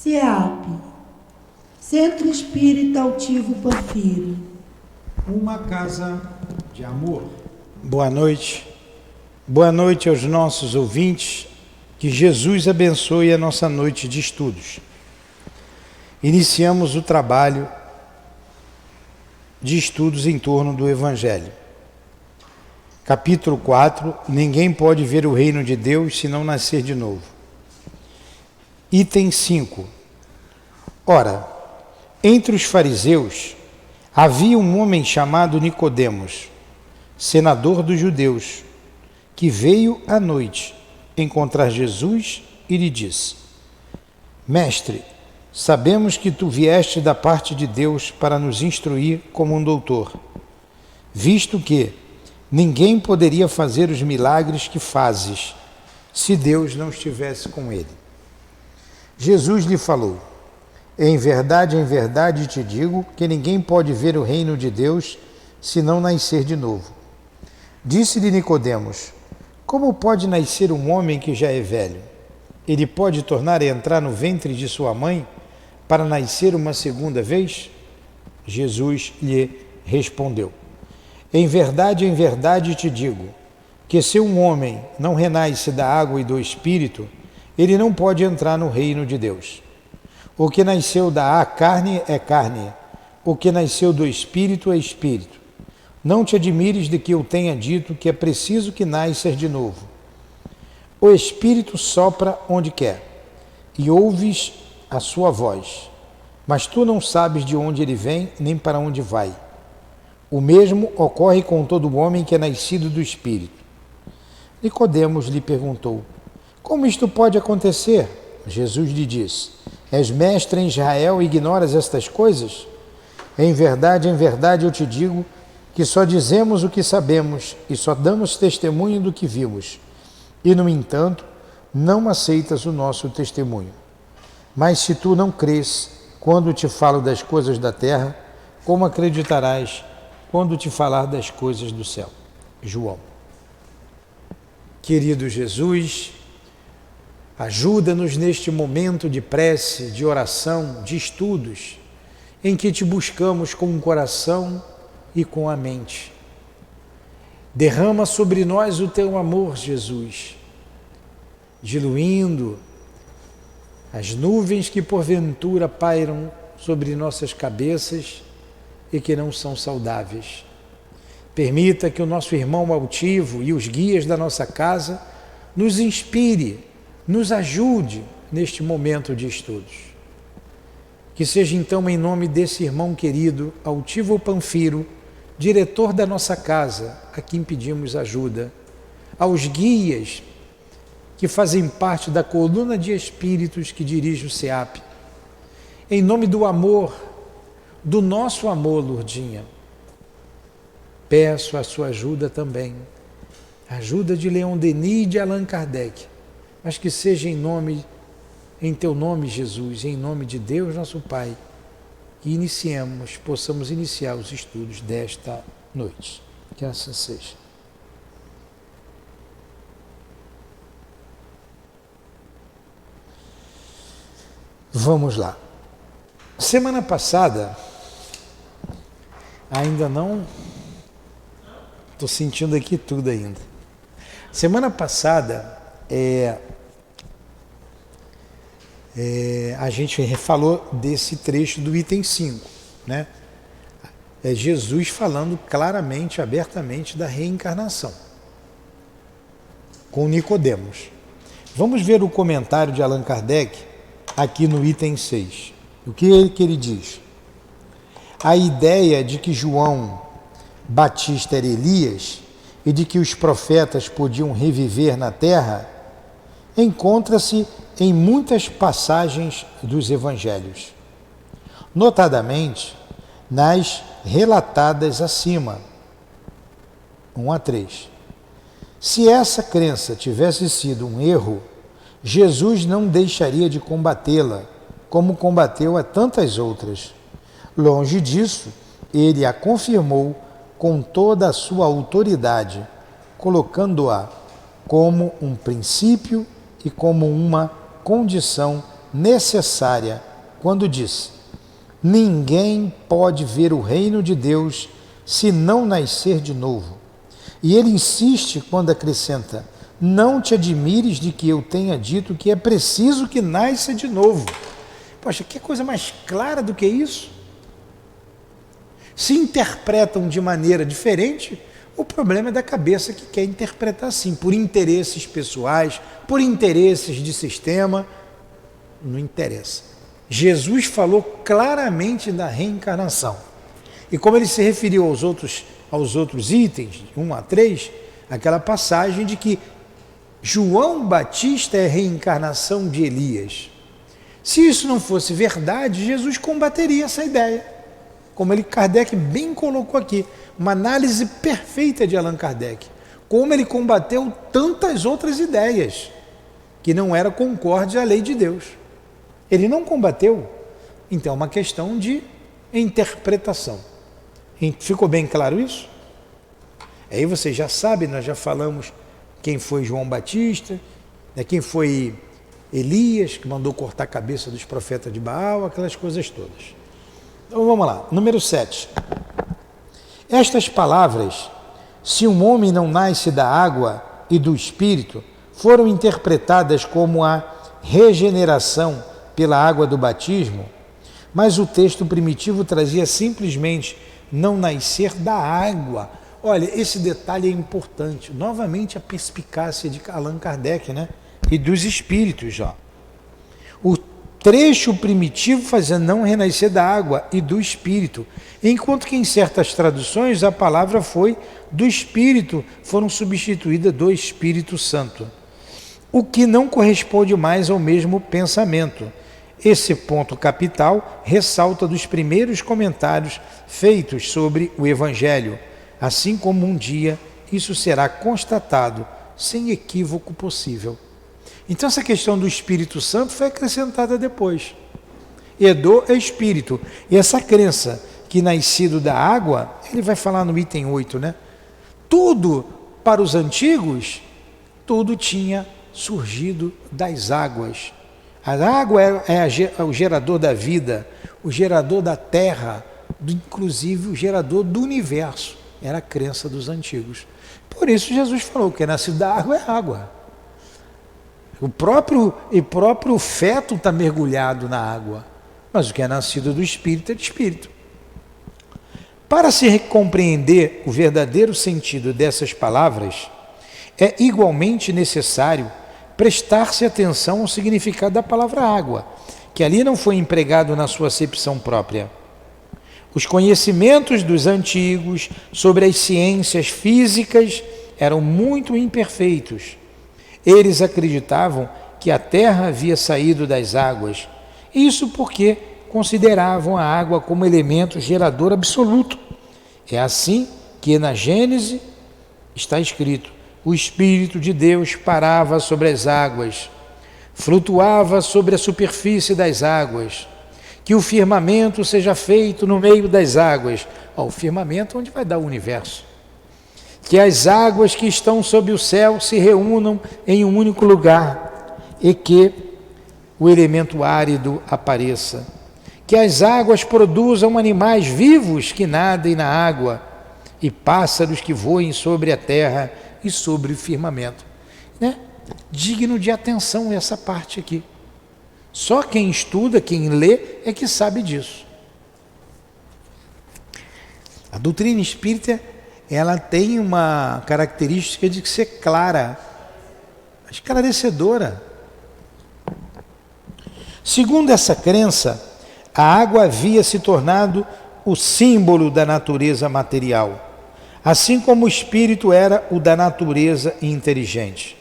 CEAP, Centro Espírita Altivo Panfiro. Uma casa de amor. Boa noite. Boa noite aos nossos ouvintes. Que Jesus abençoe a nossa noite de estudos. Iniciamos o trabalho de estudos em torno do Evangelho. Capítulo 4. Ninguém pode ver o reino de Deus se não nascer de novo. Item 5. Ora, entre os fariseus havia um homem chamado Nicodemos, senador dos judeus, que veio à noite encontrar Jesus e lhe disse: Mestre, sabemos que tu vieste da parte de Deus para nos instruir como um doutor, visto que ninguém poderia fazer os milagres que fazes se Deus não estivesse com ele. Jesus lhe falou: em verdade te digo que ninguém pode ver o reino de Deus se não nascer de novo. Disse-lhe Nicodemos: como pode nascer um homem que já é velho? Ele pode tornar a entrar no ventre de sua mãe para nascer uma segunda vez? Jesus lhe respondeu: em verdade te digo que se um homem não renasce da água e do Espírito, ele não pode entrar no reino de Deus. O que nasceu da carne é carne, o que nasceu do Espírito é Espírito. Não te admires de que eu tenha dito que é preciso que nascer de novo. O Espírito sopra onde quer, e ouves a sua voz, mas tu não sabes de onde ele vem, nem para onde vai. O mesmo ocorre com todo homem que é nascido do Espírito. Nicodemos lhe perguntou: como isto pode acontecer? Jesus lhe disse: és mestre em Israel e ignoras estas coisas? Em verdade eu te digo que só dizemos o que sabemos e só damos testemunho do que vimos. E, no entanto, não aceitas o nosso testemunho. Mas se tu não crês quando te falo das coisas da terra, como acreditarás quando te falar das coisas do céu? João. Querido Jesus, ajuda-nos neste momento de prece, de oração, de estudos, em que te buscamos com o coração e com a mente. Derrama sobre nós o teu amor, Jesus, diluindo as nuvens que porventura pairam sobre nossas cabeças e que não são saudáveis. Permita que o nosso irmão altivo e os guias da nossa casa nos inspire, nos ajude neste momento de estudos. Que seja então em nome desse irmão querido, altivo Panfiro, diretor da nossa casa, a quem pedimos ajuda, aos guias que fazem parte da coluna de espíritos que dirige o CEAP, em nome do amor, do nosso amor, Lourdinha, peço a sua ajuda também, ajuda de Leon Denis e de Allan Kardec, mas que seja em teu nome, Jesus, em nome de Deus, nosso Pai, que possamos iniciar os estudos desta noite. Que assim seja. Vamos lá. Semana passada, ainda não... Estou sentindo aqui tudo ainda. Semana passada, a gente falou desse trecho do item 5, né? É Jesus falando claramente, abertamente da reencarnação, com Nicodemos. Vamos ver o comentário de Allan Kardec aqui no item 6. O que ele diz? A ideia de que João Batista era Elias e de que os profetas podiam reviver na terra encontra-se em muitas passagens dos evangelhos, notadamente nas relatadas acima, 1 a 3. Se essa crença tivesse sido um erro, Jesus não deixaria de combatê-la, como combateu a tantas outras. Longe disso, ele a confirmou com toda a sua autoridade, colocando-a como um princípio e como uma condição necessária quando disse: ninguém pode ver o reino de Deus se não nascer de novo. E ele insiste quando acrescenta: não te admires de que eu tenha dito que é preciso que nasça de novo. Poxa, que coisa mais clara do que isso? Se interpretam de maneira diferente, o problema é da cabeça que quer interpretar assim, por interesses pessoais, por interesses de sistema. Não interessa. Jesus falou claramente da reencarnação. E como ele se referiu aos outros itens, 1 a 3, aquela passagem de que João Batista é a reencarnação de Elias. Se isso não fosse verdade, Jesus combateria essa ideia. Como Kardec bem colocou aqui, uma análise perfeita de Allan Kardec. Como ele combateu tantas outras ideias, que não era concorde à lei de Deus. Ele não combateu. Então é uma questão de interpretação. Ficou bem claro isso? Aí vocês já sabem, nós já falamos quem foi João Batista, quem foi Elias, que mandou cortar a cabeça dos profetas de Baal, aquelas coisas todas. Então vamos lá, número 7. Estas palavras, se um homem não nasce da água e do Espírito, foram interpretadas como a regeneração pela água do batismo, mas o texto primitivo trazia simplesmente não nascer da água. Olha, esse detalhe é importante. Novamente a perspicácia de Allan Kardec, e dos espíritos. O trecho primitivo fazia não renascer da água e do Espírito, enquanto que em certas traduções a palavra foi do Espírito, foram substituídas do Espírito Santo, o que não corresponde mais ao mesmo pensamento. Esse ponto capital ressalta dos primeiros comentários feitos sobre o Evangelho, assim como um dia isso será constatado sem equívoco possível. Então essa questão do Espírito Santo foi acrescentada depois. Edo é Espírito. E essa crença que nascido da água, ele vai falar no item 8, Tudo, para os antigos, tudo tinha surgido das águas. A água é o gerador da vida, o gerador da terra, inclusive o gerador do universo. Era a crença dos antigos. Por isso Jesus falou que nascido da água é água. O próprio feto está mergulhado na água, mas o que é nascido do Espírito é de Espírito. Para se compreender o verdadeiro sentido dessas palavras, é igualmente necessário prestar-se atenção ao significado da palavra água, que ali não foi empregado na sua acepção própria. Os conhecimentos dos antigos sobre as ciências físicas eram muito imperfeitos. Eles acreditavam que a terra havia saído das águas, isso porque consideravam a água como elemento gerador absoluto. É assim que na Gênese está escrito: o Espírito de Deus parava sobre as águas, flutuava sobre a superfície das águas, que o firmamento seja feito no meio das águas. O firmamento onde vai dar o universo. Que as águas que estão sob o céu se reúnam em um único lugar e que o elemento árido apareça. Que as águas produzam animais vivos que nadem na água e pássaros que voem sobre a terra e sobre o firmamento. Digno de atenção essa parte aqui. Só quem estuda, quem lê, é que sabe disso. A doutrina espírita, ela tem uma característica de ser clara, esclarecedora. Segundo essa crença, a água havia se tornado o símbolo da natureza material, assim como o espírito era o da natureza inteligente.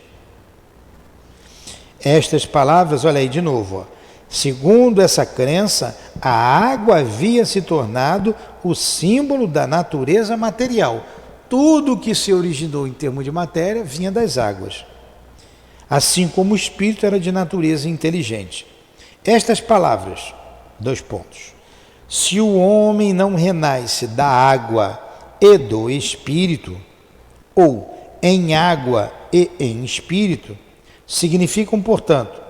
Estas palavras, olha aí de novo, segundo essa crença, a água havia se tornado o símbolo da natureza material. Tudo que se originou em termos de matéria vinha das águas, assim como o espírito era de natureza inteligente. Estas palavras, 2 pontos. Se o homem não renasce da água e do espírito, ou em água e em espírito, significam, portanto,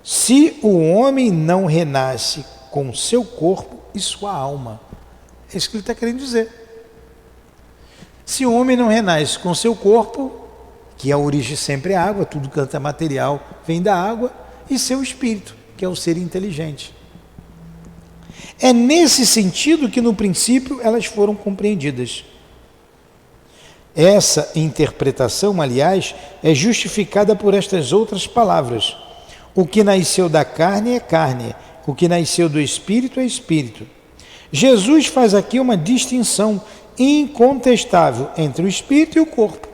se o homem não renasce com seu corpo e sua alma. É isso que ele está querendo dizer. Se o homem não renasce com seu corpo, que a origem sempre é água, tudo quanto é material vem da água, e seu espírito, que é o ser inteligente. É nesse sentido que no princípio elas foram compreendidas. Essa interpretação, aliás, é justificada por estas outras palavras. O que nasceu da carne é carne, o que nasceu do espírito é espírito. Jesus faz aqui uma distinção incontestável entre o espírito e o corpo.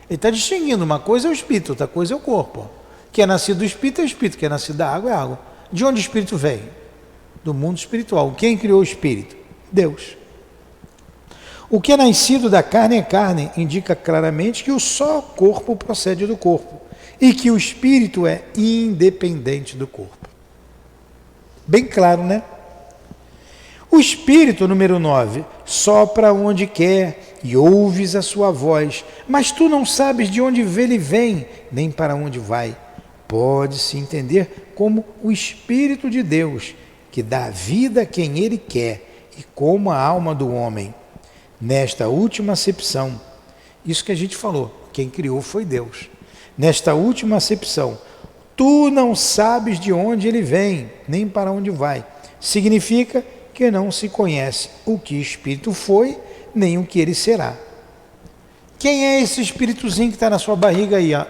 Ele está distinguindo, uma coisa é o espírito, outra coisa é o corpo. O que é nascido do espírito é o espírito, o que é nascido da água é a água. De onde o espírito vem? Do mundo espiritual. Quem criou o espírito? Deus. O que é nascido da carne é carne, indica claramente que o só corpo procede do corpo e que o espírito é independente do corpo. Bem claro, né? O espírito, número 9, sopra onde quer e ouves a sua voz, mas tu não sabes de onde ele vem, nem para onde vai. Pode-se entender como o Espírito de Deus, que dá vida a quem ele quer e como a alma do homem. Nesta última acepção, isso que a gente falou, quem criou foi Deus. Nesta última acepção, tu não sabes de onde ele vem, nem para onde vai. Significa que não se conhece o que espírito foi, nem o que ele será. Quem é esse espíritozinho que está na sua barriga aí? Ó?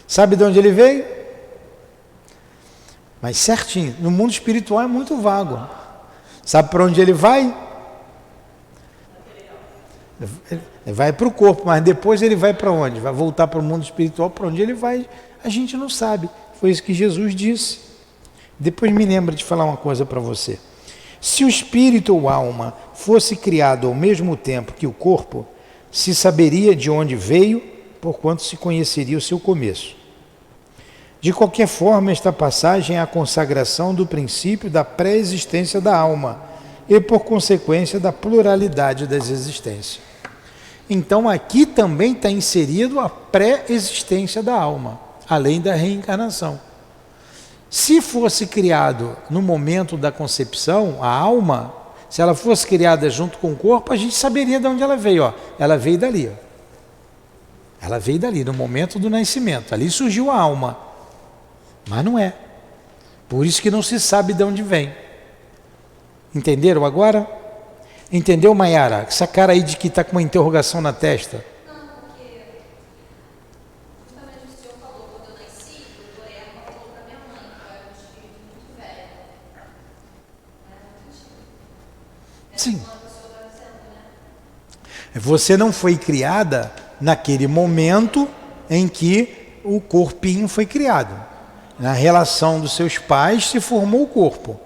Sabe de onde ele veio? Mas certinho, no mundo espiritual é muito vago. Sabe para onde ele vai? Ele vai para o corpo, mas depois ele vai para onde? Vai voltar para o mundo espiritual, para onde ele vai? A gente não sabe. Foi isso que Jesus disse. Depois me lembra de falar uma coisa para você. Se o espírito ou alma fosse criado ao mesmo tempo que o corpo, se saberia de onde veio, porquanto se conheceria o seu começo. De qualquer forma, esta passagem é a consagração do princípio da pré-existência da alma e, por consequência, da pluralidade das existências. Então, aqui também está inserido a pré-existência da alma, além da reencarnação. Se fosse criado no momento da concepção, a alma, se ela fosse criada junto com o corpo, a gente saberia de onde ela veio. Ó. Ela veio dali. Ó. Ela veio dali, no momento do nascimento. Ali surgiu a alma. Mas não é. Por isso que não se sabe de onde vem. Entenderam agora? Entendeu, Maiara? Essa cara aí de que está com uma interrogação na testa. Não, porque justamente o senhor falou, quando eu nasci, o doutor Erma falou para minha mãe, que eu era um espírito muito velho. Sim. Uma pessoa está dizendo, né? Você não foi criada naquele momento em que o corpinho foi criado. Na relação dos seus pais se formou o corpo.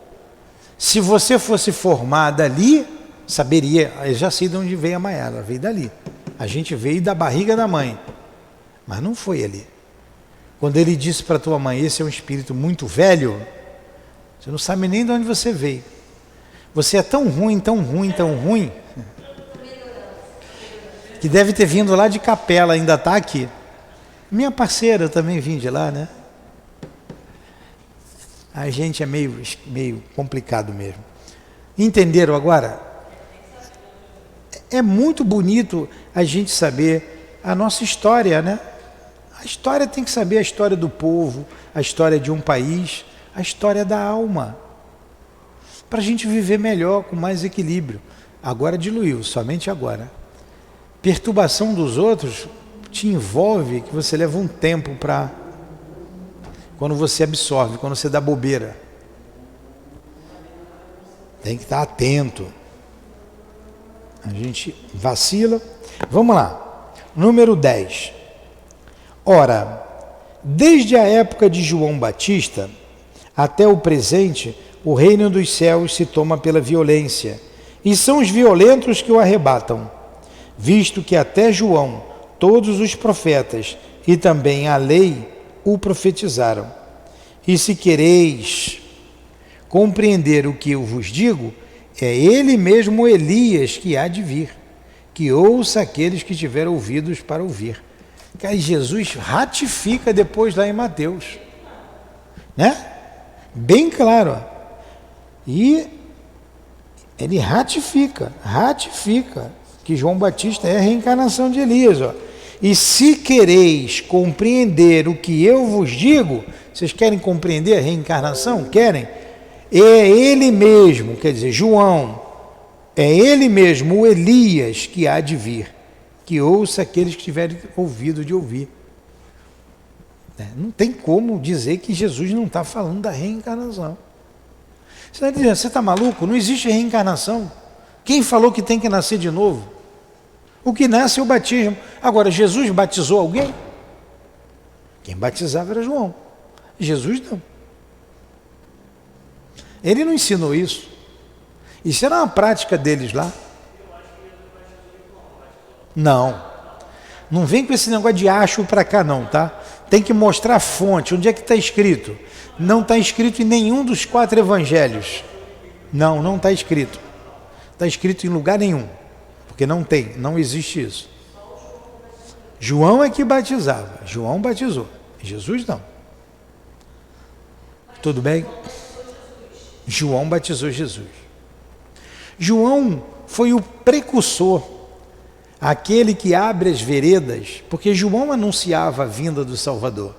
Se você fosse formada ali, saberia, eu já sei de onde veio a Maiara, ela veio dali. A gente veio da barriga da mãe, mas não foi ali. Quando ele disse para tua mãe, esse é um espírito muito velho, você não sabe nem de onde você veio. Você é tão ruim, tão ruim, tão ruim, que deve ter vindo lá de Capela, ainda está aqui. Minha parceira, eu também vim de lá, né? A gente é meio complicado mesmo. Entenderam agora? É muito bonito a gente saber a nossa história, né? A história tem que saber a história do povo, a história de um país, a história da alma. Para a gente viver melhor, com mais equilíbrio. Agora diluiu, somente agora. Perturbação dos outros te envolve, que você leva um tempo para... Quando você absorve, quando você dá bobeira. Tem que estar atento. A gente vacila. Vamos lá. Número 10. Ora, desde a época de João Batista até o presente, o reino dos céus se toma pela violência, e são os violentos que o arrebatam, visto que até João, todos os profetas e também a lei o profetizaram. E se quereis compreender o que eu vos digo, é ele mesmo Elias que há de vir, que ouça aqueles que tiveram ouvidos para ouvir. Que aí Jesus ratifica depois lá em Mateus. né? Bem claro. Ó. E ele ratifica que João Batista é a reencarnação de Elias. Ó. E se quereis compreender o que eu vos digo, vocês querem compreender a reencarnação? Querem? É ele mesmo, quer dizer, João, é ele mesmo, o Elias, que há de vir, que ouça aqueles que tiverem ouvido de ouvir. Não tem como dizer que Jesus não está falando da reencarnação. Você está dizendo, você está maluco? Não existe reencarnação. Quem falou que tem que nascer de novo? O que nasce é o batismo. Agora, Jesus batizou alguém? Quem batizava era João. Jesus não. Ele não ensinou isso. Isso era uma prática deles lá. Não. Não vem com esse negócio de acho para cá não, tá? Tem que mostrar a fonte. Onde é que está escrito? Não está escrito em nenhum dos 4 evangelhos. Não está escrito. Está escrito em lugar nenhum. Porque não existe isso. João é que batizava. João batizou. Jesus não. Tudo bem? João batizou Jesus. João foi o precursor, aquele que abre as veredas, porque João anunciava a vinda do Salvador.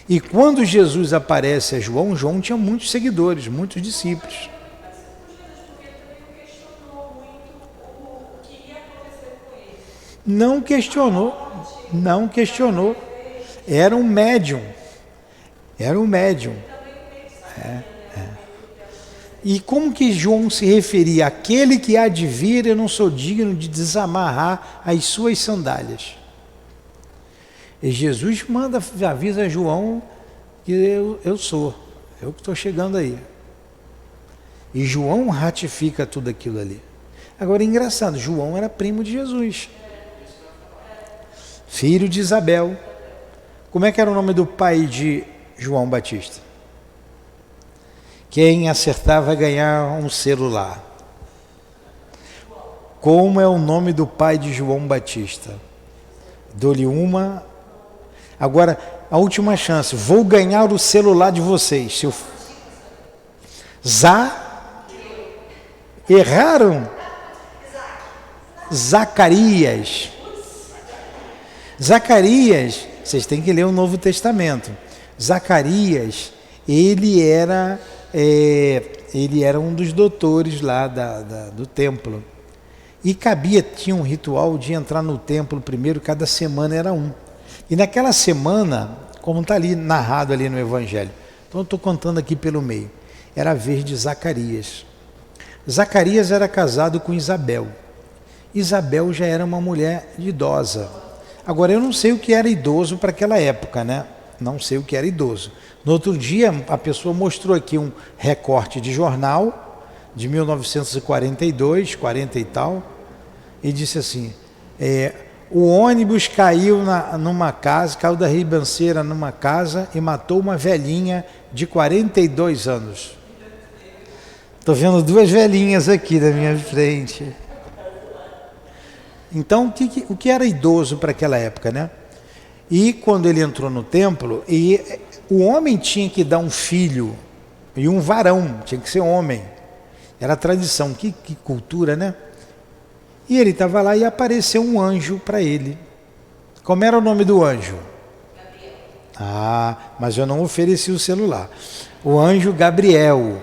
E quando Jesus aparece a João, João tinha muitos seguidores, muitos discípulos. Não questionou. Era um médium. E como que João se referia? Aquele que há de vir, eu não sou digno de desamarrar as suas sandálias. E Jesus avisa João que eu sou, eu que estou chegando aí. E João ratifica tudo aquilo ali. Agora, engraçado, João era primo de Jesus. Filho de Isabel. Como é que era o nome do pai de João Batista? Quem acertar vai ganhar um celular. Como é o nome do pai de João Batista? Dou-lhe uma. Agora, a última chance. Vou ganhar o celular de vocês. Se eu... Erraram? Zacarias. Zacarias, vocês têm que ler o Novo Testamento. Zacarias, ele era um dos doutores lá do templo. E tinha um ritual de entrar no templo primeiro, cada semana era um. E naquela semana, como está ali narrado ali no Evangelho, então eu estou contando aqui pelo meio, era a vez de Zacarias. Zacarias era casado com Isabel. Isabel já era uma mulher idosa. Agora, eu não sei o que era idoso para aquela época, né? Não sei o que era idoso. No outro dia, a pessoa mostrou aqui um recorte de jornal de 1942, 40 e tal, e disse assim, o ônibus caiu numa casa, caiu da ribanceira numa casa e matou uma velhinha de 42 anos. Estou vendo 2 velhinhas aqui na minha frente. Então, o que era idoso para aquela época, né? E quando ele entrou no templo, o homem tinha que dar um filho, e um varão, tinha que ser homem. Era a tradição, que cultura, né? E ele estava lá e apareceu um anjo para ele. Como era o nome do anjo? Gabriel. Ah, mas eu não ofereci o celular. O anjo Gabriel.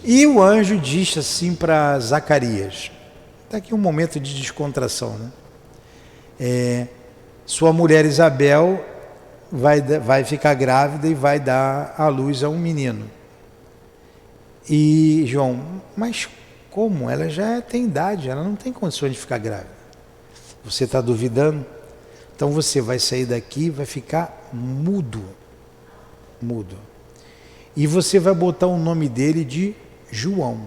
E o anjo disse assim para Zacarias, está aqui um momento de descontração, né? Sua mulher Isabel vai ficar grávida e vai dar à luz a um menino. E João, mas como? Ela já tem idade, ela não tem condições de ficar grávida. Você está duvidando? Então você vai sair daqui e vai ficar mudo. E você vai botar o nome dele de João.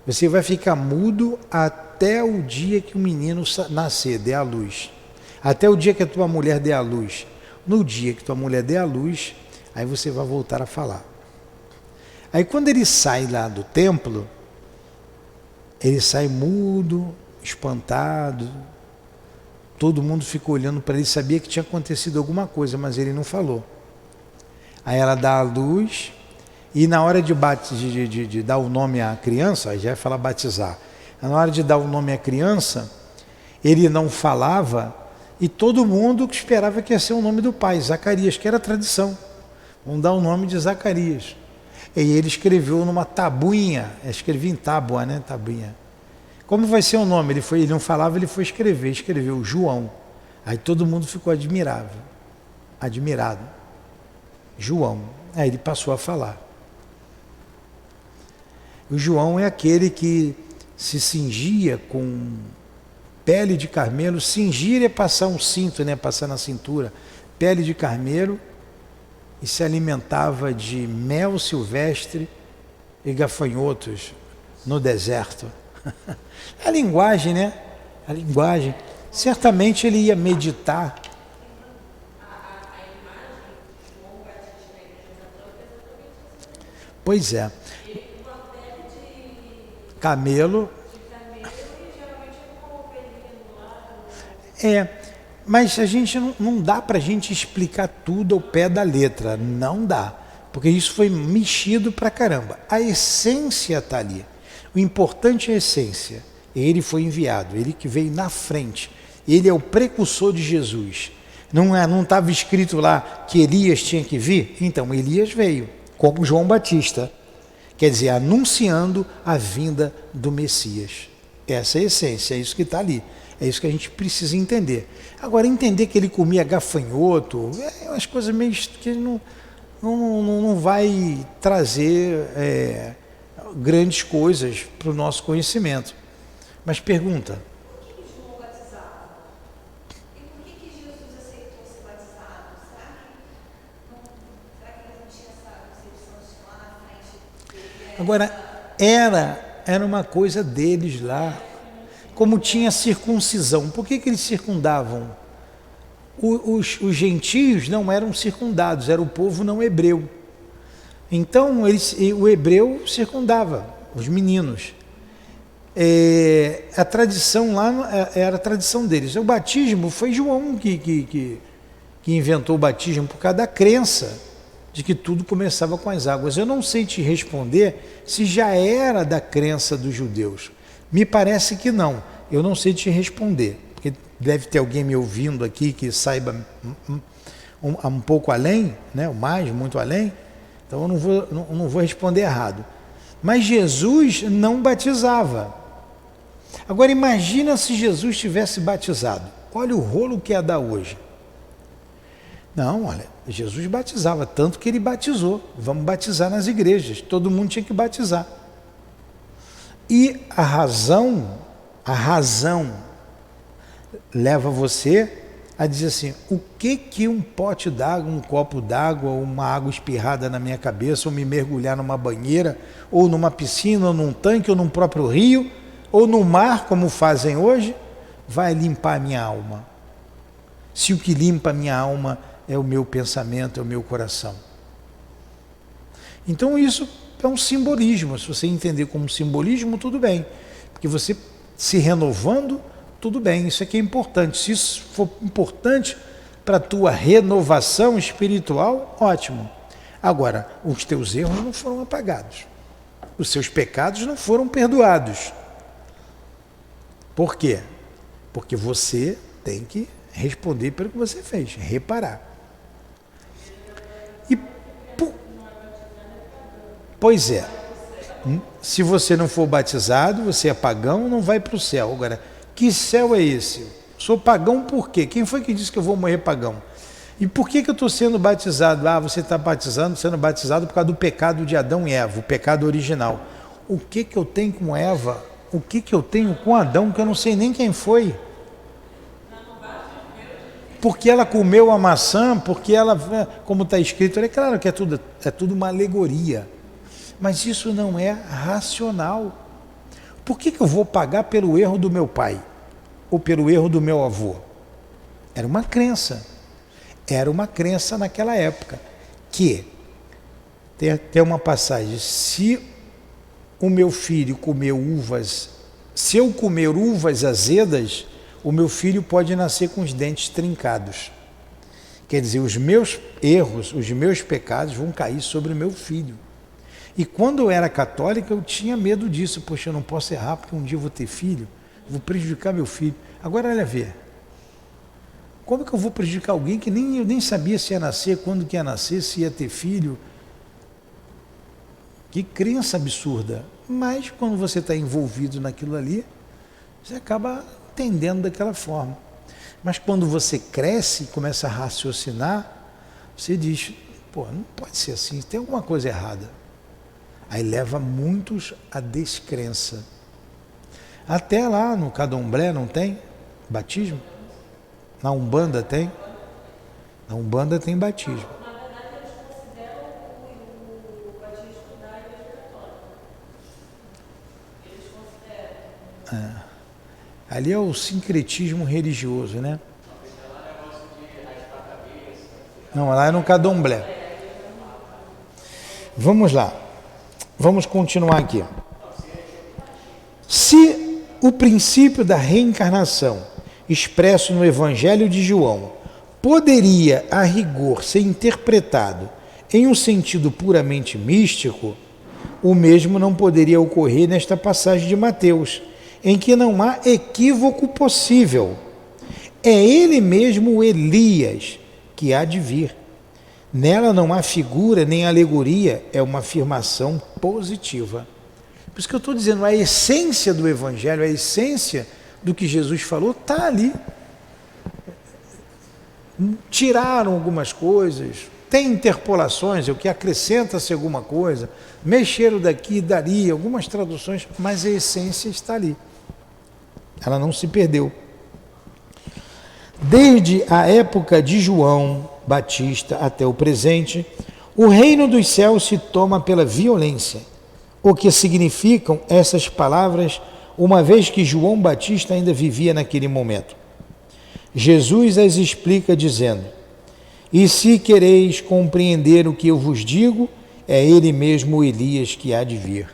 Você vai ficar mudo até o dia que o menino nascer, der à luz. Até o dia que a tua mulher der à luz. No dia que tua mulher der à luz, aí você vai voltar a falar. Aí quando ele sai lá do templo, ele sai mudo, espantado. Todo mundo ficou olhando para ele, sabia que tinha acontecido alguma coisa, mas ele não falou. Aí ela dá a luz, e na hora de dar o nome à criança, aí já vai falar batizar, na hora de dar o nome à criança, ele não falava, e todo mundo esperava que ia ser o nome do pai, Zacarias, que era a tradição. Vamos dar o nome de Zacarias. E ele escreveu numa tabuinha, escrevia em tábua, né? Tabuinha. Como vai ser o nome? Ele não falava, ele foi escrever, escreveu João. Aí todo mundo ficou admirado. João. Aí ele passou a falar. O João é aquele que se cingia com pele de carneiro. Cingir é passar um cinto, né? Passar na cintura. Pele de carneiro, e se alimentava de mel silvestre e gafanhotos no deserto. A linguagem, né? A linguagem. Certamente ele ia meditar. Pois é. Camelo. Mas a gente não dá para a gente explicar tudo ao pé da letra. Não dá. Porque isso foi mexido pra caramba. A essência está ali. O importante é a essência. Ele foi enviado, ele que veio na frente. Ele é o precursor de Jesus. Não estava escrito lá que Elias tinha que vir? Então, Elias veio, como João Batista. Quer dizer, anunciando a vinda do Messias. Essa é a essência, é isso que está ali. É isso que a gente precisa entender. Agora, entender que ele comia gafanhoto, é umas coisas meio que não vai trazer grandes coisas para o nosso conhecimento. Mas pergunta. Por que João batizava? E por que Jesus aceitou ser batizado? Será que ele não tinha essa concepção de lá na frente? Agora, era uma coisa deles lá. Como tinha circuncisão. Por que eles circundavam? Os gentios não eram circundados, era o povo não hebreu. Então, o hebreu circundava os meninos. A tradição lá era a tradição deles. O batismo foi João que inventou o batismo por causa da crença de que tudo começava com as águas. Eu não sei te responder se já era da crença dos judeus. Me parece que não. Eu não sei te responder, porque deve ter alguém me ouvindo aqui que saiba um pouco além, né? Muito além. Então eu não vou responder errado. Mas Jesus não batizava. Agora imagina se Jesus tivesse batizado. Olha o rolo que ia dar hoje. Não, olha, Jesus batizava, tanto que ele batizou. Vamos batizar nas igrejas. Todo mundo tinha que batizar. E a razão leva você a dizer assim, o que um pote d'água, um copo d'água, ou uma água espirrada na minha cabeça, ou me mergulhar numa banheira, ou numa piscina, ou num tanque, ou num próprio rio, ou no mar, como fazem hoje, vai limpar a minha alma. Se o que limpa a minha alma é o meu pensamento, é o meu coração. Então isso é um simbolismo. Se você entender como simbolismo, tudo bem. Porque você se renovando, tudo bem. Isso aqui é importante. Se isso for importante para a tua renovação espiritual, ótimo. Agora, os teus erros não foram apagados. Os seus pecados não foram perdoados. Por quê? Porque você tem que responder pelo que você fez, reparar. Pois é, se você não for batizado, você é pagão, não vai para o céu. Agora, que céu é esse? Sou pagão por quê? Quem foi que disse que eu vou morrer pagão? E por que eu estou sendo batizado? Você está sendo batizado por causa do pecado de Adão e Eva, o pecado original. O que eu tenho com Eva? O que eu tenho com Adão, que eu não sei nem quem foi? Porque ela comeu a maçã, porque ela, como está escrito, é claro que é tudo uma alegoria. Mas isso não é racional. Por que eu vou pagar pelo erro do meu pai? Ou pelo erro do meu avô? Era uma crença. Era uma crença naquela época. Que, tem uma passagem, se o meu filho comeu uvas, se eu comer uvas azedas, o meu filho pode nascer com os dentes trincados. Quer dizer, os meus erros, os meus pecados vão cair sobre o meu filho. E quando eu era católica, eu tinha medo disso. Poxa, eu não posso errar porque um dia eu vou ter filho, vou prejudicar meu filho. Agora, olha ver. Como é que eu vou prejudicar alguém que eu nem sabia se ia nascer, quando que ia nascer, se ia ter filho? Que crença absurda. Mas quando você está envolvido naquilo ali, você acaba entendendo daquela forma. Mas quando você cresce e começa a raciocinar, você diz, pô, não pode ser assim, tem alguma coisa errada. Aí leva muitos à descrença. Até lá no Candomblé não tem batismo? Na Umbanda tem? Na Umbanda tem batismo. Na verdade, eles consideram o batismo da Igreja Católica. Eles consideram. Ali é o sincretismo religioso, né? Não, lá é no Candomblé. Vamos lá. Vamos continuar aqui. Se o princípio da reencarnação expresso no Evangelho de João poderia, a rigor, ser interpretado em um sentido puramente místico, o mesmo não poderia ocorrer nesta passagem de Mateus, em que não há equívoco possível. É ele mesmo o Elias que há de vir. Nela não há figura nem alegoria, é uma afirmação positiva. Por isso que eu estou dizendo, a essência do Evangelho, a essência do que Jesus falou, está ali. Tiraram algumas coisas, tem interpolações, o que acrescenta-se alguma coisa, mexeram daqui e dali, algumas traduções, mas a essência está ali. Ela não se perdeu. Desde a época de João Batista até o presente, o reino dos céus se toma pela violência. O que significam essas palavras, uma vez que João Batista ainda vivia naquele momento? Jesus as explica dizendo: e se quereis compreender o que eu vos digo, é ele mesmo o Elias que há de vir.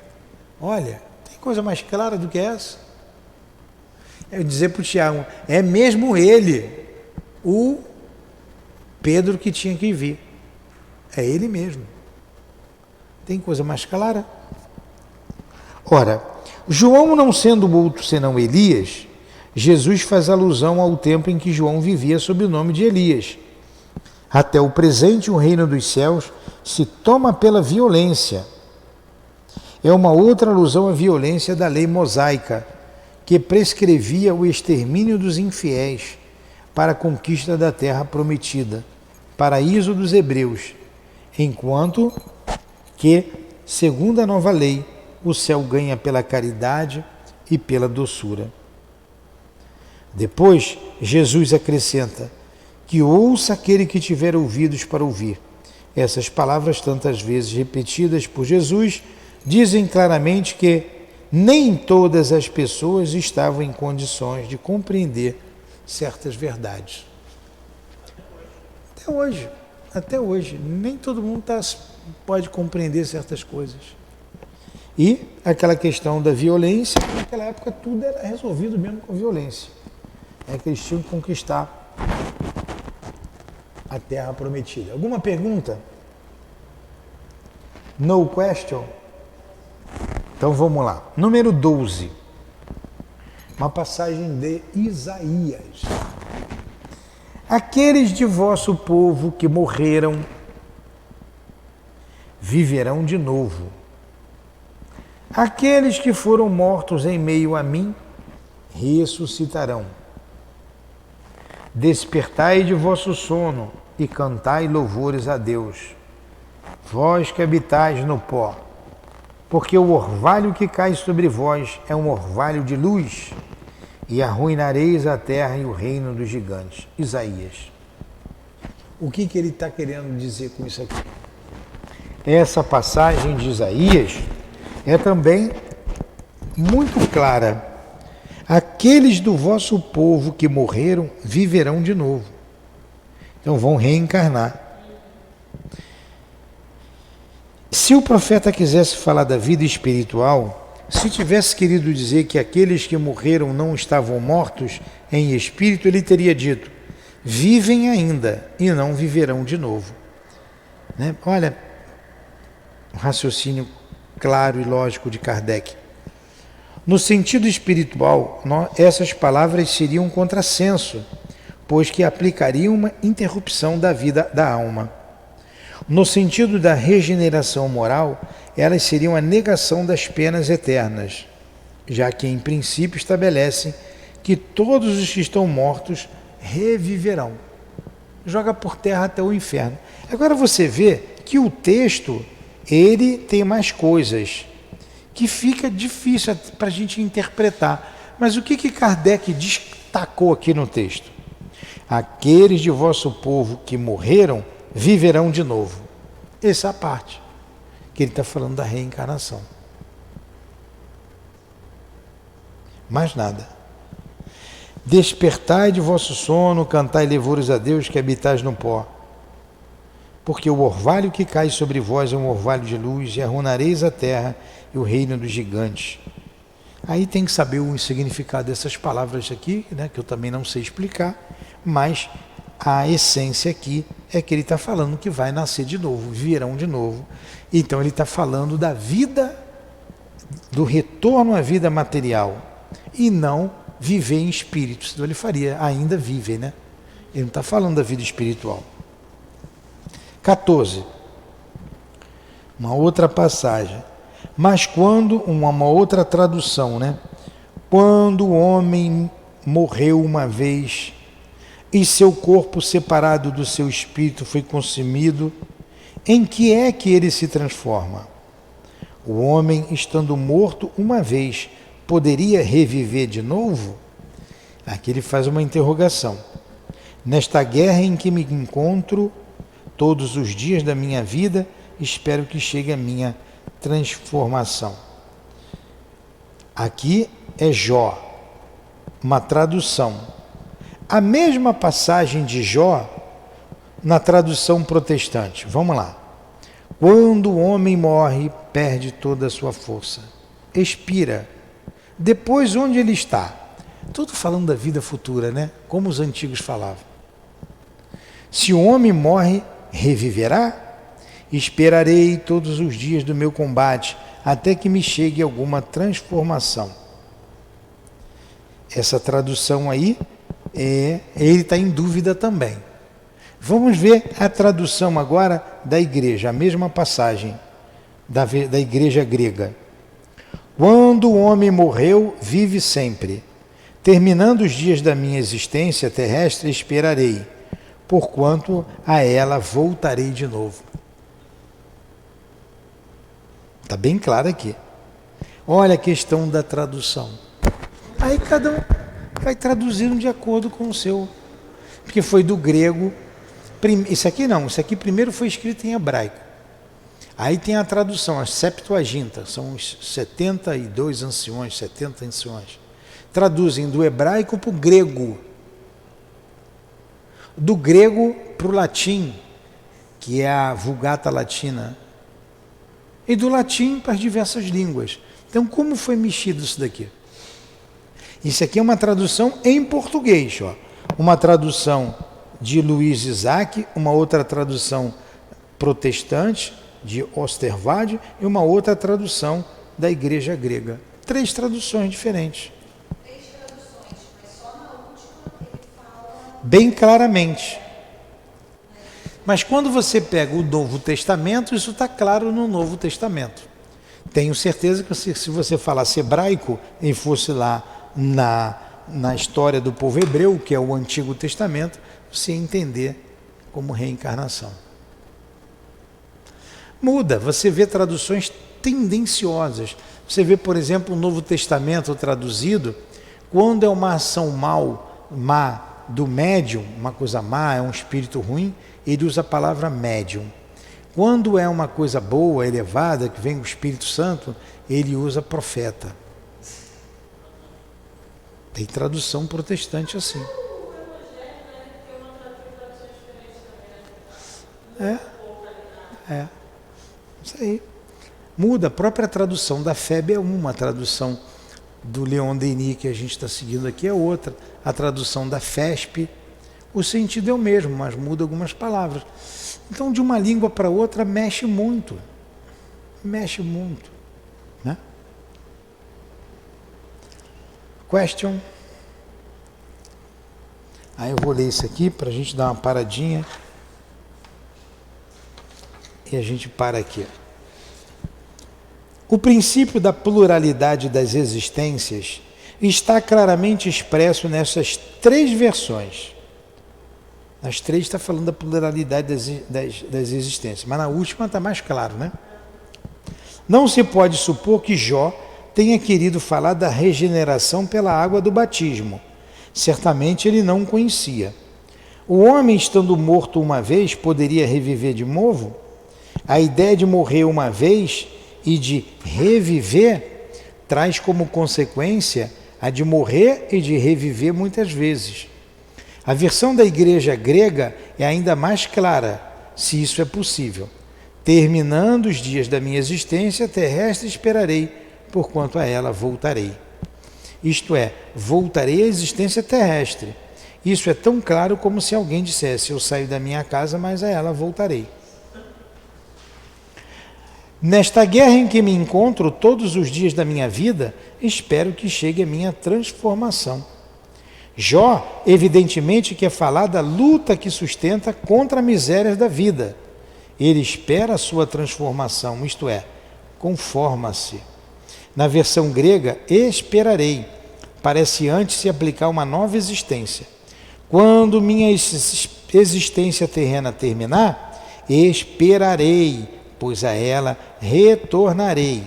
Olha, tem coisa mais clara do que essa? Eu dizer para o Tiago, é mesmo ele, o Pedro que tinha que vir. É ele mesmo. Tem coisa mais clara? Ora, João não sendo outro senão Elias, Jesus faz alusão ao tempo em que João vivia sob o nome de Elias. Até o presente, o reino dos céus se toma pela violência. É uma outra alusão à violência da lei mosaica, que prescrevia o extermínio dos infiéis para a conquista da terra prometida, paraíso dos hebreus, enquanto que, segundo a nova lei, o céu ganha pela caridade e pela doçura. Depois, Jesus acrescenta: que ouça aquele que tiver ouvidos para ouvir. Essas palavras, tantas vezes repetidas por Jesus, dizem claramente que nem todas as pessoas estavam em condições de compreender certas verdades. Até hoje, nem todo mundo pode compreender certas coisas. E aquela questão da violência, naquela época tudo era resolvido mesmo com violência. É que eles tinham que conquistar a terra prometida. Alguma pergunta? No question? Então vamos lá. Número 12. Uma passagem de Isaías. Aqueles de vosso povo que morreram viverão de novo. Aqueles que foram mortos em meio a mim ressuscitarão. Despertai de vosso sono e cantai louvores a Deus, vós que habitais no pó, porque o orvalho que cai sobre vós é um orvalho de luz, e arruinareis a terra e o reino dos gigantes. Isaías. O que ele está querendo dizer com isso aqui? Essa passagem de Isaías é também muito clara. Aqueles do vosso povo que morreram viverão de novo. Então vão reencarnar. Se o profeta quisesse falar da vida espiritual, se tivesse querido dizer que aqueles que morreram não estavam mortos em espírito, ele teria dito: vivem ainda e não viverão de novo. Né? Olha, um raciocínio claro e lógico de Kardec. No sentido espiritual, essas palavras seriam um contrassenso, pois que aplicariam uma interrupção da vida da alma. No sentido da regeneração moral, elas seriam a negação das penas eternas, já que em princípio estabelece que todos os que estão mortos reviverão. Joga por terra até o inferno. Agora você vê que o texto, ele tem mais coisas, que fica difícil para a gente interpretar. Mas o que Kardec destacou aqui no texto? Aqueles de vosso povo que morreram, viverão de novo. Essa é a parte que ele está falando da reencarnação. Mais nada. Despertai de vosso sono, cantai louvores a Deus que habitais no pó. Porque o orvalho que cai sobre vós é um orvalho de luz, e arruinareis a terra e o reino dos gigantes. Aí tem que saber o significado dessas palavras aqui, né, que eu também não sei explicar, mas a essência aqui é que ele está falando que vai nascer de novo, virão de novo. Então ele está falando da vida, do retorno à vida material, e não viver em espírito. Senão ele faria, ainda vive, né? Ele não está falando da vida espiritual. 14. Uma outra passagem. Mas quando, uma outra tradução, né? Quando o homem morreu uma vez e seu corpo separado do seu espírito foi consumido, em que é que ele se transforma? O homem, estando morto uma vez, poderia reviver de novo? Aqui ele faz uma interrogação. Nesta guerra em que me encontro todos os dias da minha vida, espero que chegue a minha transformação. Aqui é Jó, uma tradução. A mesma passagem de Jó na tradução protestante. Vamos lá. Quando o homem morre, perde toda a sua força, expira. Depois, onde ele está? Tudo falando da vida futura, né? Como os antigos falavam. Se o homem morre, reviverá? Esperarei todos os dias do meu combate, até que me chegue alguma transformação. Essa tradução aí, ele está em dúvida também. Vamos ver a tradução agora da igreja, a mesma passagem da igreja grega. Quando o homem morreu, vive sempre. Terminando os dias da minha existência terrestre, esperarei, porquanto a ela voltarei de novo. Está bem claro aqui. Olha a questão da tradução. Aí cada um vai traduzindo de acordo com o seu. Porque foi do grego. Isso aqui não, isso aqui primeiro foi escrito em hebraico. Aí tem a tradução, as Septuaginta, são os 72 anciões, 70 anciões. Traduzem do hebraico para o grego. Do grego para o latim, que é a Vulgata Latina. E do latim para as diversas línguas. Então, como foi mexido isso daqui? Isso aqui é uma tradução em português, ó. Uma tradução de Luiz Isaac, uma outra tradução protestante, de Osterwald, e uma outra tradução da igreja grega. 3 traduções diferentes. 3 traduções, mas só na última ele fala... Bem claramente. Mas quando você pega o Novo Testamento, isso está claro no Novo Testamento. Tenho certeza que se você falasse hebraico e fosse lá na história do povo hebreu, que é o Antigo Testamento, você ia entender como reencarnação. Muda, você vê traduções tendenciosas. Você vê, por exemplo, o Novo Testamento traduzido, quando é uma ação má do médium, uma coisa má, é um espírito ruim, ele usa a palavra médium. Quando é uma coisa boa, elevada, que vem o Espírito Santo, ele usa profeta. Tem tradução protestante assim. Isso aí. Muda, a própria tradução da FEB é uma, a tradução do Leon Denis que a gente está seguindo aqui é outra, a tradução da FESP, O sentido é o mesmo, mas muda algumas palavras. Então, de uma língua para outra, mexe muito. Mexe muito. Né? Question. Aí eu vou ler isso aqui para a gente dar uma paradinha. E a gente para aqui. O princípio da pluralidade das existências está claramente expresso nessas 3 versões. Nas 3 está falando da pluralidade das existências, mas na última está mais claro, né? Não se pode supor que Jó tenha querido falar da regeneração pela água do batismo. Certamente ele não conhecia. O homem, estando morto uma vez, poderia reviver de novo? A ideia de morrer uma vez e de reviver traz como consequência a de morrer e de reviver muitas vezes. A versão da igreja grega é ainda mais clara, se isso é possível. Terminando os dias da minha existência terrestre, esperarei, porquanto a ela voltarei. Isto é, voltarei à existência terrestre. Isso é tão claro como se alguém dissesse, eu saio da minha casa, mas a ela voltarei. Nesta guerra em que me encontro todos os dias da minha vida, espero que chegue a minha transformação. Jó, evidentemente, quer falar da luta que sustenta contra as misérias da vida. Ele espera a sua transformação, isto é, conforma-se. Na versão grega, esperarei, parece antes se aplicar uma nova existência. Quando minha existência terrena terminar, esperarei, pois a ela retornarei.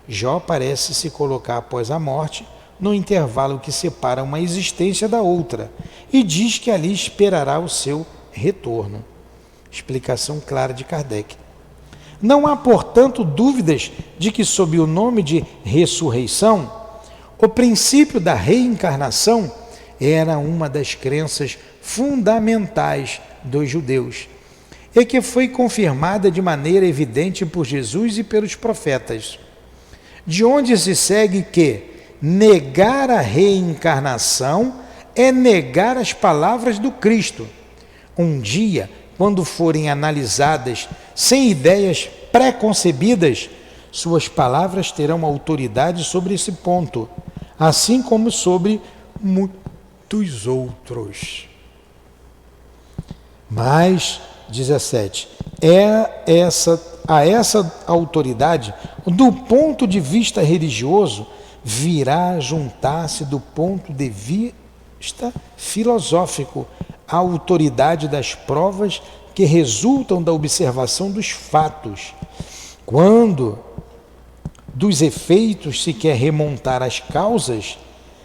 Jó parece se colocar após a morte, no intervalo que separa uma existência da outra, e diz que ali esperará o seu retorno. Explicação clara de Kardec. Não há, portanto, dúvidas de que, sob o nome de ressurreição, o princípio da reencarnação era uma das crenças fundamentais dos judeus, e que foi confirmada de maneira evidente por Jesus e pelos profetas. De onde se segue que negar a reencarnação é negar as palavras do Cristo. Um dia, quando forem analisadas sem ideias pré-concebidas, suas palavras terão autoridade sobre esse ponto, assim como sobre muitos outros. Mas, 17, a essa autoridade, do ponto de vista religioso, virá juntar-se do ponto de vista filosófico a autoridade das provas que resultam da observação dos fatos. Quando dos efeitos se quer remontar às causas,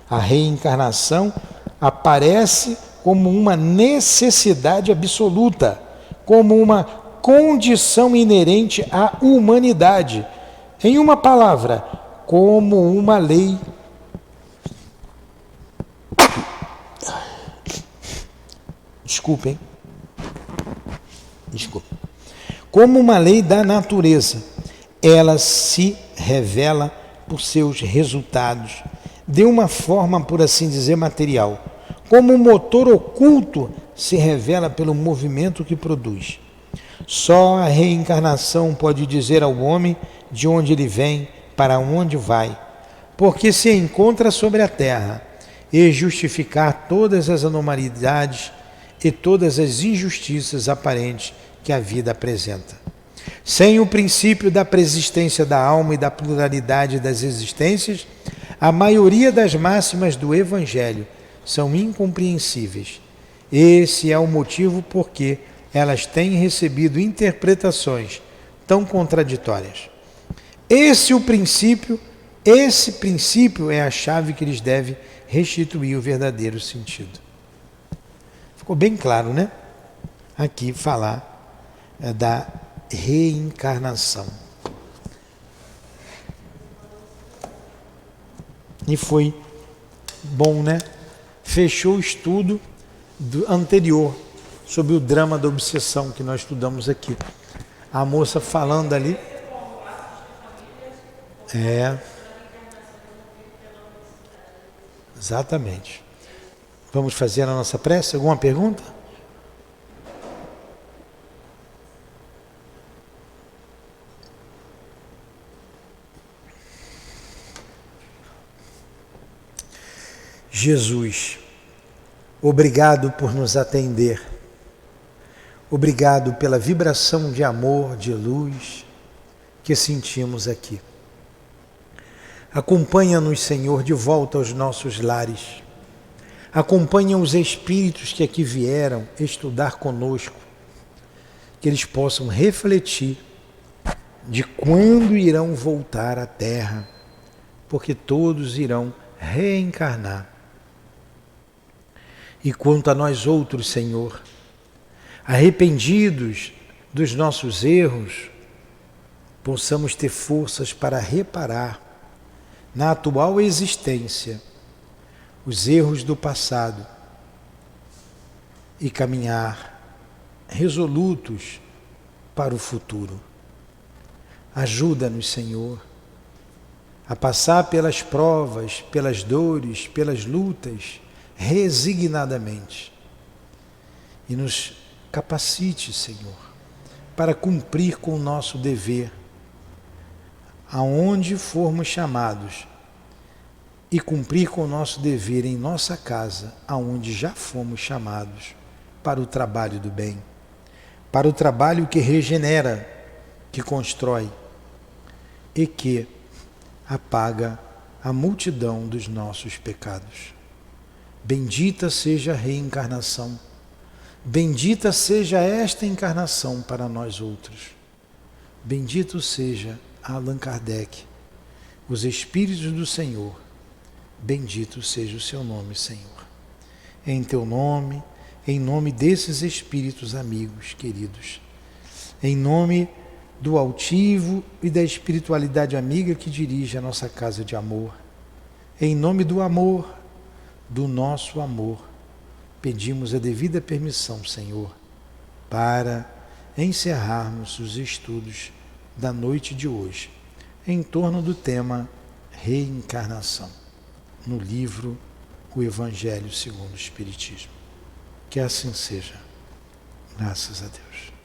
a reencarnação aparece como uma necessidade absoluta, como uma condição inerente à humanidade. Em uma palavra, como uma lei. Desculpem. Como uma lei da natureza, ela se revela por seus resultados, de uma forma, por assim dizer, material. Como um motor oculto se revela pelo movimento que produz. Só a reencarnação pode dizer ao homem de onde ele vem, para onde vai, porque se encontra sobre a terra, e justificar todas as anormalidades e todas as injustiças aparentes que a vida apresenta. Sem o princípio da preexistência da alma e da pluralidade das existências, a maioria das máximas do Evangelho são incompreensíveis. Esse é o motivo por que elas têm recebido interpretações tão contraditórias. Esse princípio é a chave que lhes deve restituir o verdadeiro sentido. Ficou bem claro, né? Aqui falar da reencarnação. E foi bom, né? Fechou o estudo anterior sobre o drama da obsessão que nós estudamos aqui. A moça falando ali. Exatamente. Vamos fazer a nossa prece? Alguma pergunta? Jesus, obrigado por nos atender. Obrigado pela vibração de amor, de luz que sentimos aqui. Acompanha-nos, Senhor, de volta aos nossos lares. Acompanha os espíritos que aqui vieram estudar conosco, que eles possam refletir de quando irão voltar à Terra, porque todos irão reencarnar. E quanto a nós outros, Senhor, arrependidos dos nossos erros, possamos ter forças para reparar na atual existência os erros do passado e caminhar resolutos para o futuro. Ajuda-nos, Senhor, a passar pelas provas, pelas dores, pelas lutas, resignadamente. E nos capacite, Senhor, para cumprir com o nosso dever, aonde formos chamados, e cumprir com o nosso dever em nossa casa, aonde já fomos chamados, para o trabalho do bem, para o trabalho que regenera, que constrói e que apaga a multidão dos nossos pecados. Bendita seja a reencarnação, bendita seja esta encarnação para nós outros. Bendito seja Allan Kardec, os Espíritos do Senhor, bendito seja o seu nome, Senhor. Em teu nome, em nome desses Espíritos amigos, queridos, em nome do altivo e da espiritualidade amiga que dirige a nossa casa de amor, em nome do amor, do nosso amor, pedimos a devida permissão, Senhor, para encerrarmos os estudos da noite de hoje, em torno do tema reencarnação, no livro O Evangelho segundo o Espiritismo. Que assim seja. Graças a Deus.